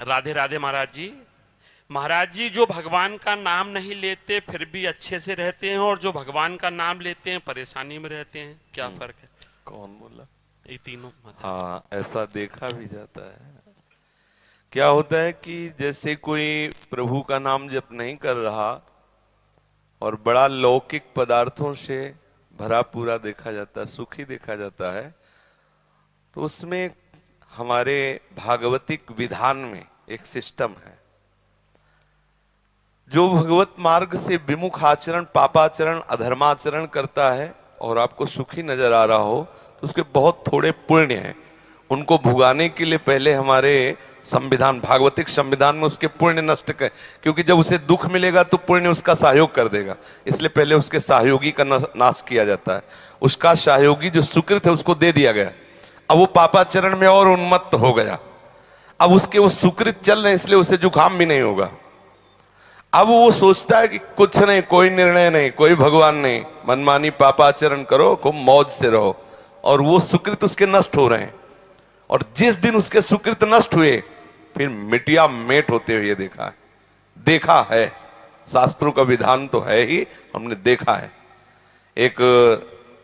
राधे राधे महाराज जी। महाराज जी, जो भगवान का नाम नहीं लेते फिर भी अच्छे से रहते हैं, और जो भगवान का नाम लेते हैं परेशानी में रहते हैं, क्या फर्क है? कौन बोला? ये तीनों मतलब। हाँ, ऐसा देखा भी जाता है। क्या होता है कि जैसे कोई प्रभु का नाम जप नहीं कर रहा और बड़ा लौकिक पदार्थों से भरा पूरा देखा जाता है, सुखी देखा जाता है, तो उसमें हमारे भागवतिक विधान में एक सिस्टम है। जो भगवत मार्ग से विमुख आचरण, पापाचरण, अधर्माचरण करता है और आपको सुखी नजर आ रहा हो, तो उसके बहुत थोड़े पुण्य हैं। उनको भुगाने के लिए पहले हमारे संविधान, भागवतिक संविधान में उसके पुण्य नष्ट कर, क्योंकि जब उसे दुख मिलेगा तो पुण्य उसका सहयोग कर देगा, इसलिए पहले उसके सहयोगी का नाश किया जाता है। उसका सहयोगी जो सुकृत है उसको दे दिया गया। अब वो पापाचरण में और उन्मत्त हो गया। अब उसके वो सुकृत चल रहे, इसलिए उसे जुकाम भी नहीं होगा। अब वो सोचता है कि कुछ नहीं, कोई निर्णय नहीं, कोई भगवान नहीं, मनमानी पापाचरण करो, खूब मौज से रहो, और वो सुकृत उसके नष्ट हो रहे हैं। और जिस दिन उसके सुकृत नष्ट हुए, फिर मिटिया मेट होते हुए देखा है। शास्त्रों का विधान तो है ही, हमने देखा है। एक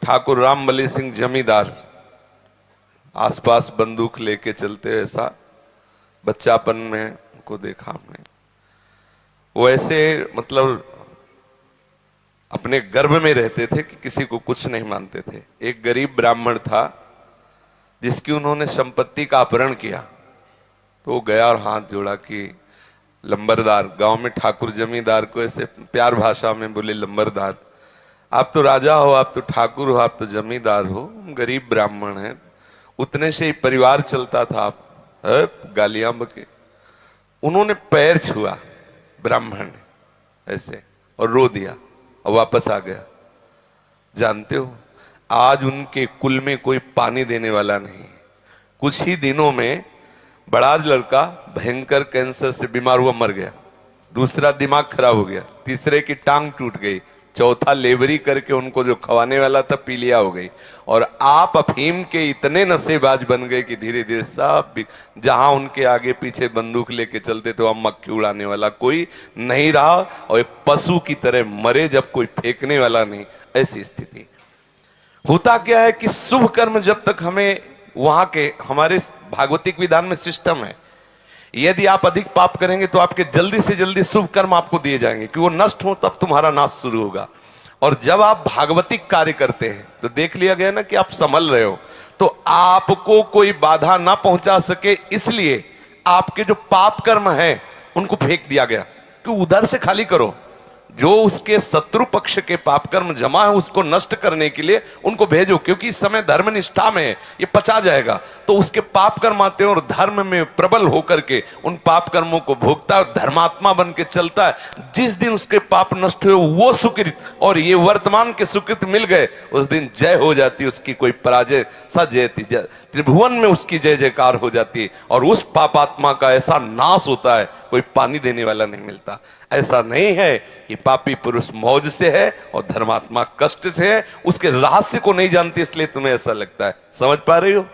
ठाकुर रामबली सिंह जमींदार आसपास बंदूक लेके चलते, ऐसा बच्चापन में उनको देखा हमने। वो ऐसे मतलब अपने गर्भ में रहते थे कि किसी को कुछ नहीं मानते थे। एक गरीब ब्राह्मण था जिसकी उन्होंने संपत्ति का अपहरण किया, तो वो गया और हाथ जोड़ा कि लंबरदार, गांव में ठाकुर जमींदार को ऐसे प्यार भाषा में बोले, लंबरदार, आप तो राजा हो, आप तो ठाकुर हो, आप तो जमींदार हो, गरीब ब्राह्मण हैं, उतने से ही परिवार चलता था, आप गालियां बके। उन्होंने पैर छुआ ब्राह्मण ने ऐसे और रो दिया और वापस आ गया। जानते हो, आज उनके कुल में कोई पानी देने वाला नहीं। कुछ ही दिनों में बड़ा लड़का भयंकर कैंसर से बीमार हुआ, मर गया। दूसरा दिमाग खराब हो गया, तीसरे की टांग टूट गई, चौथा लेबरी करके उनको जो खवाने वाला था पीलिया हो गई। और आप अफीम के इतने नशेबाज बन गए कि धीरे धीरे सब, जहां उनके आगे पीछे बंदूक लेके चलते थे वहां मक्खी उड़ाने वाला कोई नहीं रहा, और एक पशु की तरह मरे जब कोई फेंकने वाला नहीं, ऐसी स्थिति। होता क्या है कि शुभ कर्म जब तक हमें, वहां के हमारे भागवतिक विधान में सिस्टम है, यदि आप अधिक पाप करेंगे तो आपके जल्दी से जल्दी शुभ कर्म आपको दिए जाएंगे कि वो नष्ट हो, तब तुम्हारा नाश शुरू होगा। और जब आप भागवतिक कार्य करते हैं तो देख लिया गया ना कि आप संभल रहे हो, तो आपको कोई बाधा ना पहुंचा सके, इसलिए आपके जो पाप कर्म हैं उनको फेंक दिया गया कि उधर से खाली करो। जो उसके शत्रु पक्ष के पाप कर्म जमा है उसको नष्ट करने के लिए उनको भेजो, क्योंकि इस समय धर्म निष्ठा में है, ये पचा जाएगा। तो उसके पाप कर्म आते हैं और धर्म में प्रबल होकर के उन पाप कर्मों को भोगता है, धर्मात्मा बन के चलता है। जिस दिन उसके पाप नष्ट हुए, वो सुकृत और ये वर्तमान के सुकृत मिल गए, उस दिन जय हो जाती, उसकी कोई पराजय सजयती, त्रिभुवन में उसकी जय जयकार हो जाती, और उस पापात्मा का ऐसा नाश होता है, कोई पानी देने वाला नहीं मिलता। ऐसा नहीं है कि पापी पुरुष मौज से है और धर्मात्मा कष्ट से है, उसके रहस्य को नहीं जानती, इसलिए तुम्हें ऐसा लगता है। समझ पा रही हो?